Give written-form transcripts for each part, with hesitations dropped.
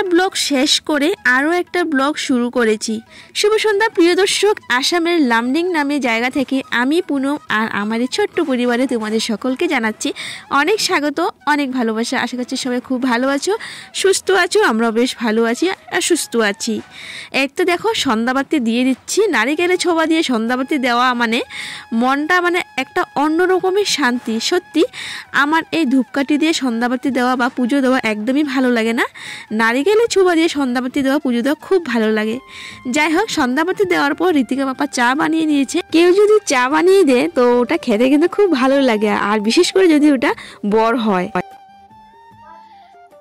একটা ব্লগ শেষ করে আরও একটা ব্লগ শুরু করেছি। শুভ সন্ধ্যা প্রিয় দর্শক, আসামের লামডিং নামে জায়গা থেকে আমি পুনম আর আমার এই ছোট্ট পরিবারে তোমাদের সকলকে জানাচ্ছি অনেক স্বাগত, অনেক ভালোবাসা। আশা করছি সবাই খুব ভালো আছো, সুস্থ আছো। আমরাও বেশ ভালো আছি আর সুস্থ আছি। এই তো দেখো সন্ধ্যাবাতি দিয়ে দিচ্ছি। নারিকেলের ছোবা দিয়ে সন্ধ্যাবাতি দেওয়া মানে মনটা মানে একটা অন্যরকমের শান্তি। সত্যি আমার এই ধূপকাঠি দিয়ে সন্ধ্যাবাতি দেওয়া বা পুজো দেওয়া একদমই ভালো লাগে না। নারিকেলের ছোবা দিয়ে সন্ধ্যাবাতি দেওয়া পুজো দেওয়া খুব ভালো লাগে। যাই হোক, সন্ধ্যাবাতি দেওয়ার পর ঋতিকা পাপা চা বানিয়ে নিয়েছে। কেউ যদি চা বানিয়ে দেয় তো ওটা খেতে কিন্তু খুব ভালো লাগে, আর বিশেষ করে যদি ওটা বর হয়।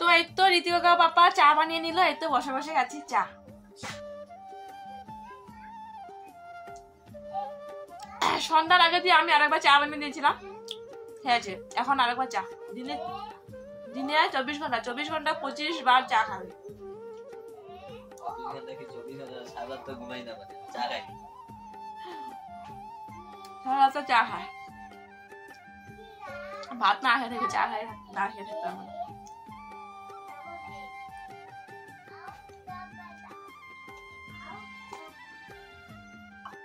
তো এই তো ঋতিকা পাপা চা বানিয়ে নিল, এই তো বসে বসে খাচ্ছি চা। সন্ধ্যার আগে দিয়ে আমি আরেকবার চা বানিয়ে দিয়েছিলাম, খেয়েছে। এখন আরেকবার চা। দিনে 24 ঘন্টা 25 বার চা খাবে। চা খায়, ভাত না খেয়ে থেকে চা খায়, না খেয়ে থাকতে হবে।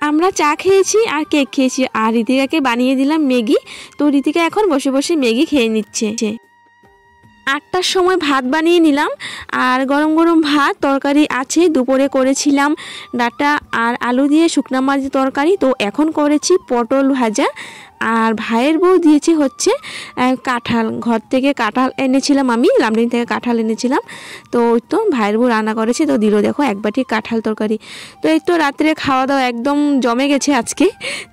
আমরা চা খেয়েছি আর কেক খেয়েছি, আর ঋতিকাকে বানিয়ে দিলাম ম্যাগি। তো ঋতিকা এখন বসে বসে ম্যাগি খেয়ে নিচ্ছে। 8টার সময় ভাত বানিয়ে নিলাম, আর গরম গরম ভাত তরকারি আছে। দুপুরে করেছিলাম ডাঁটা আর আলু দিয়ে শুকনা মাছ তরকারি। তো এখন করেছি পটল ভাজা, আর ভাইয়ের বউ দিয়েছে হচ্ছে কাঁঠাল। ঘর থেকে কাঁঠাল এনেছিলাম, আমি লামডিং থেকে কাঁঠাল এনেছিলাম। তো ওই তো ভাইয়ের বউ রান্না করেছে, তো দিল দেখো এক বাটি কাঁঠাল তরকারি। তো এই তো রাত্রে খাওয়া দাওয়া একদম জমে গেছে আজকে।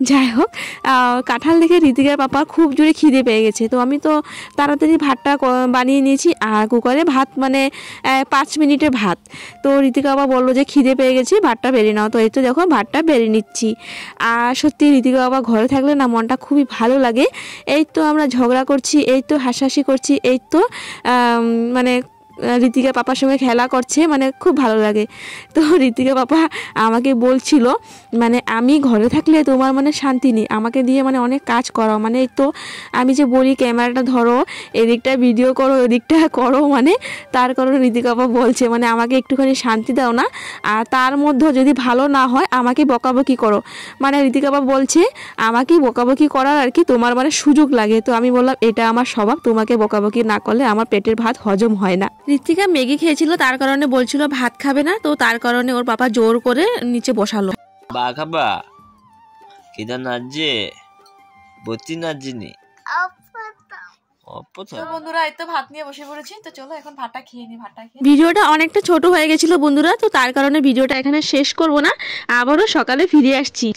যাই হোক, কাঁঠাল দেখে ঋতিকার পাপা খুব জোরে খিদে পেয়ে গেছে। তো আমি তো তাড়াতাড়ি ভাতটা বানিয়ে নিয়েছি, আর কুকারে ভাত মানে 5 মিনিটের ভাত। তো ঋতিকা বাবা বললো যে খিদে পেয়ে গেছে, ভাতটা বেড়ে নাও। তো এই তো দেখো ভাতটা বেড়ে নিচ্ছি। আর সত্যি ঋতিকা বাবা ঘরে থাকলে না মনটা খুবই ভালো লাগে। এই তো আমরা ঝগড়া করছি, এই তো হাসাহাসি করছি, এই তো মানে ঋতিকা পাপার সঙ্গে খেলা করছে, মানে খুব ভালো লাগে। তো ঋতিকা পাপা আমাকে বলছিল মানে আমি ঘরে থাকলে তোমার মানে শান্তি নেই, আমাকে দিয়ে মানে অনেক কাজ করাও। মানে এই তো আমি যে বলি ক্যামেরাটা ধরো, এদিকটা ভিডিও করো, এদিকটা করো, মানে তার কারণে ঋতিকা পাপা বলছে মানে আমাকে একটুখানি শান্তি দাও না, আর তার মধ্যে যদি ভালো না হয় আমাকে বকাবকি করো। মানে ঋতিকা পাপা বলছে আমাকে বকাবকি করার আর কি তোমার মানে সুযোগ লাগে। তো আমি বললাম এটা আমার স্বভাব, তোমাকে বকাবকি না করলে আমার পেটের ভাত হজম হয় না। ঋতিকা ম্যাগি খেয়েছিল, তার কারণে বলছিল ভাত খাবে না। তো তার কারণে ওর পাপা জোর করে নিচে বসালো। বা খাবা কিদা নাজে বতি নাজিনি। বন্ধুরা এই তো ভাত নিয়ে বসে পড়েছি। তো চলো এখন ভাতটা খেয়ে নি। ভিডিওটা অনেকটা ছোট হয়ে গেছিল বন্ধুরা, তো তার কারণে ভিডিওটা এখানে শেষ করব না, আবারও সকালে ফিরে আসছি।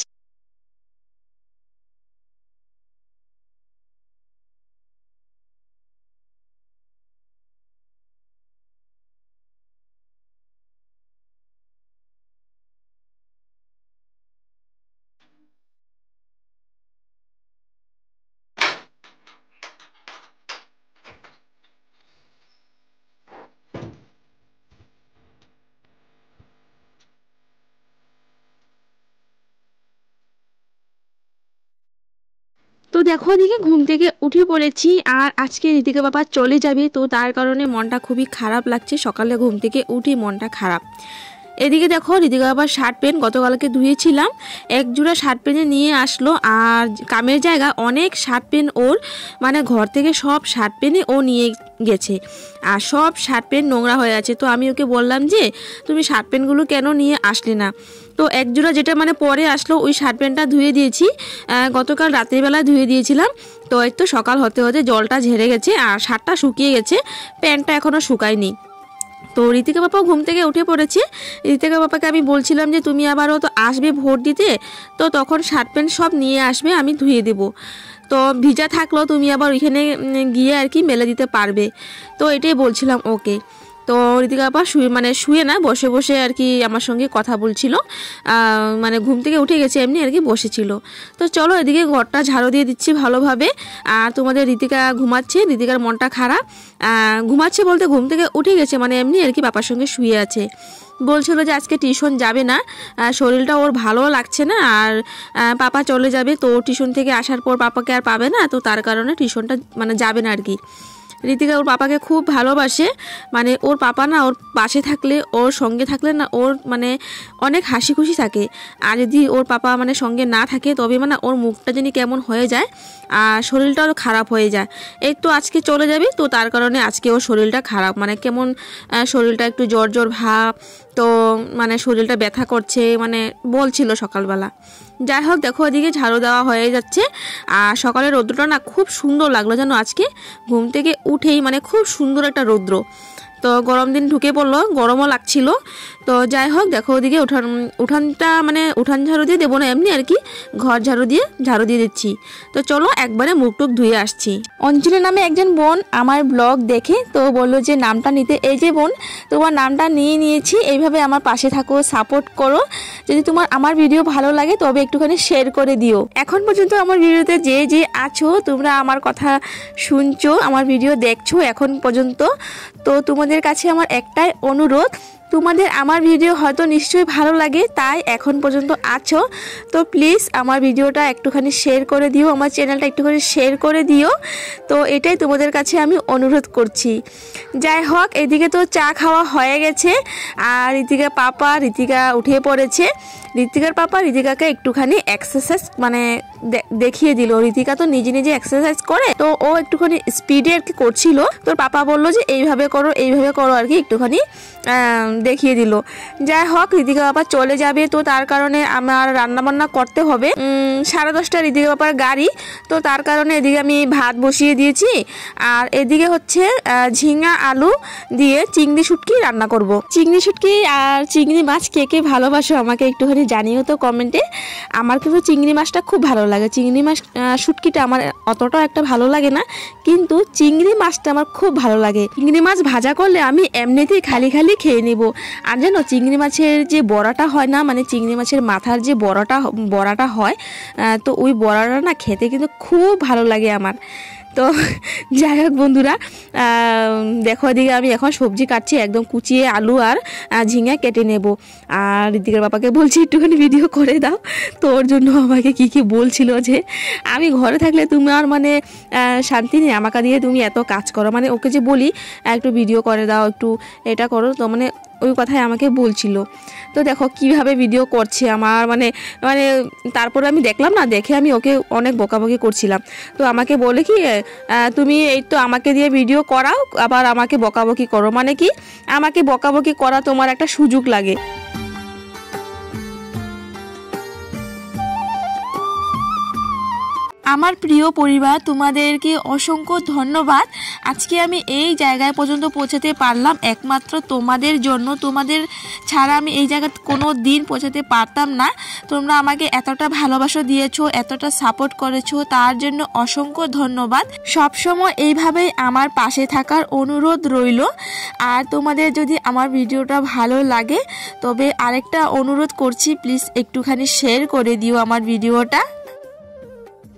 তো দেখো ওদিকে ঘুম থেকে উঠে পড়েছি, আর আজকে ঋতিকা বাবা চলে যাবে। তো তার কারণে মনটা খুবই খারাপ লাগছে। সকালে ঘুম থেকে উঠে মনটা খারাপ। এদিকে দেখো ঋতিকা বাবার শার্ট প্যান্ট গতকালকে ধুয়েছিলাম, এক জোড়া শার্ট প্যান্টে নিয়ে আসলো। আর কামের জায়গা অনেক শার্ট প্যান্ট ওর, মানে ঘর থেকে সব শার্ট প্যান্টে ও নিয়ে গেছে, আর সব শার্ট প্যান্ট নোংরা হয়ে আছে। তো আমি ওকে বললাম যে তুমি শার্ট প্যান্টগুলো কেন নিয়ে আসলে না। তো এক জোড়া যেটা মানে পরে আসলো ওই শার্ট প্যান্টটা ধুয়ে দিয়েছি, গতকাল রাত্রিবেলা ধুয়ে দিয়েছিলাম। তো এই তো সকাল হতে হতে জলটা ঝেড়ে গেছে, আর শার্টটা শুকিয়ে গেছে, প্যান্টটা এখনও শুকায়নি। তো ঋতিকা বাবা ঘুম থেকে উঠে পড়েছে। ঋতিকা বাবাকে আমি বলছিলাম যে তুমি আবারও তো আসবে ভোট দিতে, তো তখন শার্ট প্যান্ট সব নিয়ে আসবে, আমি ধুয়ে দেবো। তো ভিজা থাকলো তুমি আবার ওইখানে গিয়ে আর কি মেলে দিতে পারবে। তো এটাই বলছিলাম ওকে। তো ঋতিকা বাবা শুয়ে না বসে বসে আর কি আমার সঙ্গে কথা বলছিল, মানে ঘুম থেকে উঠে গেছে এমনি আর কি বসেছিল। তো চলো এদিকে ঘরটা ঝাড়ু দিয়ে দিচ্ছি ভালোভাবে। আর তোমাদের ঋতিকা ঘুমাচ্ছে, ঋতিকার মনটা খারাপ। ঘুমাচ্ছে বলতে ঘুম থেকে উঠে গেছে, মানে এমনি আর কি বাবার সঙ্গে শুয়ে আছে। বলছিল যে আজকে টিউশন যাবে না, শরীরটা ওর ভালো লাগছে না, আর পাপা চলে যাবে। তো টিউশন থেকে আসার পর পাপাকে আর পাবে না, তো তার কারণে টিউশনটা মানে যাবে না আর কি। ঋতিকা ওর পাপাকে খুব ভালোবাসে, মানে ওর পাপা না ওর পাশে থাকলে, ওর সঙ্গে থাকলে না ওর মানে অনেক হাসি খুশি থাকে। আর যদি ওর পাপা মানে সঙ্গে না থাকে তবে মানে ওর মুখটা যেন কেমন হয়ে যায় আর শরীরটাও খারাপ হয়ে যায়। এই তো আজকে চলে যাবি, তো তার কারণে আজকে ওর শরীরটা খারাপ, মানে কেমন শরীরটা একটু জ্বর জ্বর ভাব, তো মানে শরীরটা ব্যথা করছে মানে বলছিল সকালবেলা। যাই হোক দেখো ওদিকে ঝাড়ু দেওয়া হয়ে যাচ্ছে। আর সকালের রৌদ্রটা না খুব সুন্দর লাগলো যেন, আজকে ঘুম থেকে উঠেই মানে খুব সুন্দর একটা রৌদ্র। তো গরম দিন ঢুকে পড়লো, গরমও লাগছিল। তো যাই হোক দেখো ওদিকে উঠানটা মানে উঠান ঝাড়ু দিয়ে দেবো না, এমনি আর কি ঘর ঝাড়ু দিয়ে দিচ্ছি। তো চলো একবারে মুখ টুক ধুয়ে আসছি। অঞ্জলি নামে একজন বোন আমার ব্লগ দেখে তো বললো যে নামটা নিতে। এই যে বোন, তোমার নামটা নিয়েছি, এইভাবে আমার পাশে থাকো, সাপোর্ট করো। যদি তোমার আমার ভিডিও ভালো লাগে তবে একটুখানি শেয়ার করে দিও। এখন পর্যন্ত আমার ভিডিওতে যে আছো তোমরা আমার কথা শুনছো, আমার ভিডিও দেখছো এখন পর্যন্ত, তো তোমাদের কাছে আমার একটাই অনুরোধ, তোমাদের আমার ভিডিও হয়তো নিশ্চয়ই ভালো লাগে তাই এখন পর্যন্ত আছো, তো প্লিজ আমার ভিডিওটা একটুখানি শেয়ার করে দিও, আমার চ্যানেলটা একটুখানি শেয়ার করে দিও। তো এটাই তোমাদের কাছে আমি অনুরোধ করছি। যাই হোক এদিকে তো চা খাওয়া হয়ে গেছে আর ঋতিকা উঠে পড়েছে। ঋতিকার পাপা ঋতিকাকে একটুখানি এক্সারসাইজ মানে দেখিয়ে দিল। ঋতিকা তো নিজে নিজে এক্সারসাইজ করে, তো ও একটুখানি স্পিডে আর কি করছিল। তোর পাপা বললো যে এইভাবে করো আর কি একটুখানি দেখিয়ে দিল। যাই হোক ঋতিকা বাবা চলে যাবে, তো তার কারণে আমার রান্নাবান্না করতে হবে। 10:30 ঋতিকা বাবার গাড়ি, তো তার কারণে এদিকে আমি ভাত বসিয়ে দিয়েছি। আর এদিকে হচ্ছে ঝিঙা আলু দিয়ে চিংড়ি শুটকি রান্না করব। চিংড়ি শুটকি আর চিংড়ি মাছ কে কে ভালোবাসো আমাকে একটুখানি জানিও তো কমেন্টে। আমার কিন্তু চিংড়ি মাছটা খুব ভালো লাগে, চিংড়ি মাছ শুটকিটা আমার অতটাও একটা ভালো লাগে না, কিন্তু চিংড়ি মাছটা আমার খুব ভালো লাগে। চিংড়ি মাছ ভাজা করলে আমি এমনিতেই খালি খেয়ে নেব। আর জানো চিংড়ি মাছের যে বড়াটা হয় না, মানে চিংড়ি মাছের মাথার যে বড়াটা হয়, তো ওই বড়াটা না খেতে কিন্তু খুব ভালো লাগে আমার। তো যাই হোক বন্ধুরা, দেখো এদিকে আমি এখন সবজি কাটছি, একদম কুচিয়ে আলু আর ঝিঙা কেটে নেব। আর ঋতিকার বাবাকে বলছি একটুখানি ভিডিও করে দাও, তো ওর জন্য আমাকে কি বলছিল যে আমি ঘরে থাকলে তুমি আর মানে শান্তি নেই, আমাকে দিয়ে তুমি এত কাজ করো, মানে ওকে যে বলি একটু ভিডিও করে দাও, একটু এটা করো, তো মানে ওই কথাই আমাকে বলছিল। তো দেখো কিভাবে ভিডিও করছে আমার মানে তারপরে আমি দেখলাম না, দেখে আমি ওকে অনেক বকাবকি করছিলাম। তো আমাকে বলে কি তুমি এই তো আমাকে দিয়ে ভিডিও করাও আবার আমাকে বকাবকি করো, মানে কি আমাকে বকাবকি করা তোমার একটা সুযোগ লাগে। আমার প্রিয় পরিবার তোমাদেরকে অসংখ্য ধন্যবাদ। আজকে আমি এই জায়গায় পর্যন্ত পৌঁছাতে পারলাম একমাত্র তোমাদের জন্য, তোমাদের ছাড়া আমি এই জায়গায় কোনো দিন পৌঁছাতে পারতাম না। তোমরা আমাকে এতটা ভালোবাসা দিয়েছো, এতটা সাপোর্ট করেছো, তার জন্য অসংখ্য ধন্যবাদ। সবসময় এইভাবেই আমার পাশে থাকার অনুরোধ রইল। আর তোমাদের যদি আমার ভিডিওটা ভালো লাগে তবে আরেকটা অনুরোধ করছি, প্লিজ একটুখানি শেয়ার করে দিও আমার ভিডিওটা।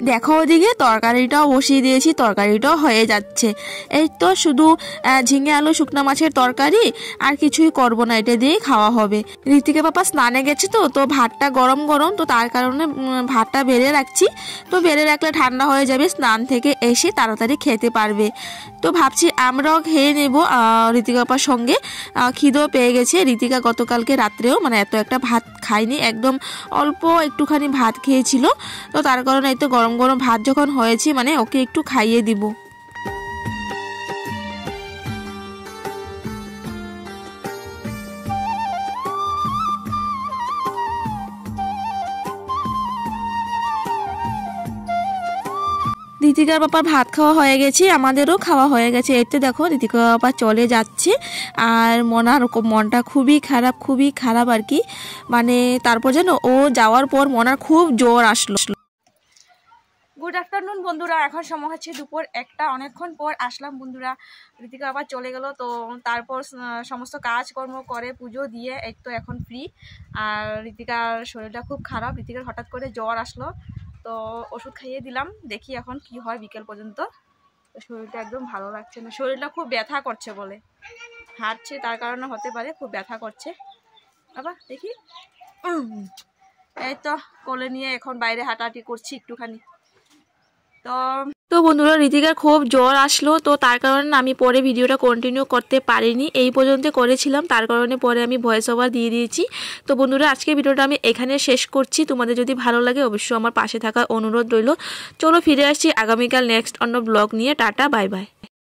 দেখো ওদিকে তরকারিটাও বসিয়ে দিয়েছি, তরকারিটাও হয়ে যাচ্ছে। এই তো শুধু ঝিঙে আলু শুকনো মাছের তরকারি, আর কিছুই করব না, এটা দিয়েই খাওয়া হবে। ঋতিকা পাপা স্নানে গেছে, তো ভাতটা গরম, তো তার কারণে ভাতটা বেড়ে রাখছি। তো বেড়ে রাখলে ঠান্ডা হয়ে যাবে, স্নান থেকে এসে তাড়াতাড়ি খেতে পারবে। তো ভাবছি আমরাও খেয়ে নেব ঋতিকা পাপার সঙ্গে। খিদেও পেয়ে গেছে। ঋতিকা গতকালকে রাত্রেও মানে এত একটা ভাত খায়নি, একদম অল্প একটুখানি ভাত খেয়েছিল। তো তার কারণে এই তো গরম ভাত যখন হয়েছে মানে ওকে একটু খাইয়ে দিব। ঋতিকার বাবার ভাত খাওয়া হয়ে গেছে, আমাদেরও খাওয়া হয়ে গেছে। এতে দেখো ঋতিকা বাবা চলে যাচ্ছে আর মনটা খুবই খারাপ আর কি। মানে তারপর যেন ও যাওয়ার পর মনার খুব জ্বর আসলো। গুড আফটারনুন বন্ধুরা, এখন সময় হচ্ছে দুপুর 1টা। অনেকক্ষণ পর আসলাম বন্ধুরা, ঋতিকা আবার চলে গেল। তো তারপর সমস্ত কাজকর্ম করে পুজো দিয়ে এই তো এখন ফ্রি। আর ঋতিকার শরীরটা খুব খারাপ, ঋতিকার হঠাৎ করে জ্বর আসলো, তো ওষুধ খাইয়ে দিলাম, দেখি এখন কি হয় বিকেল পর্যন্ত। তো শরীরটা একদম ভালো লাগছে না, শরীরটা খুব ব্যথা করছে বলে, হাঁটছে তার কারণে হতে পারে, খুব ব্যথা করছে। আবার দেখি এই তো কোলে নিয়ে এখন বাইরে হাঁটাহাঁটি করছি একটুখানি। তো তো বন্ধুরা ঋতিকার খুব জ্বর আসলো, তো তার কারণে আমি পরে ভিডিওটা কন্টিনিউ করতে পারিনি, এই পর্যন্ত করেছিলাম, তার কারণে পরে আমি ভয়েস ওভার দিয়ে দিয়েছি। তো বন্ধুরা আজকে ভিডিওটা আমি এখানে শেষ করছি। তোমাদের যদি ভালো লাগে অবশ্যই আমার পাশে থাকার অনুরোধ রইল। চলো ফিরে আসছি আগামীকাল নেক্সট অন্য ব্লগ নিয়ে। Tata, bye bye.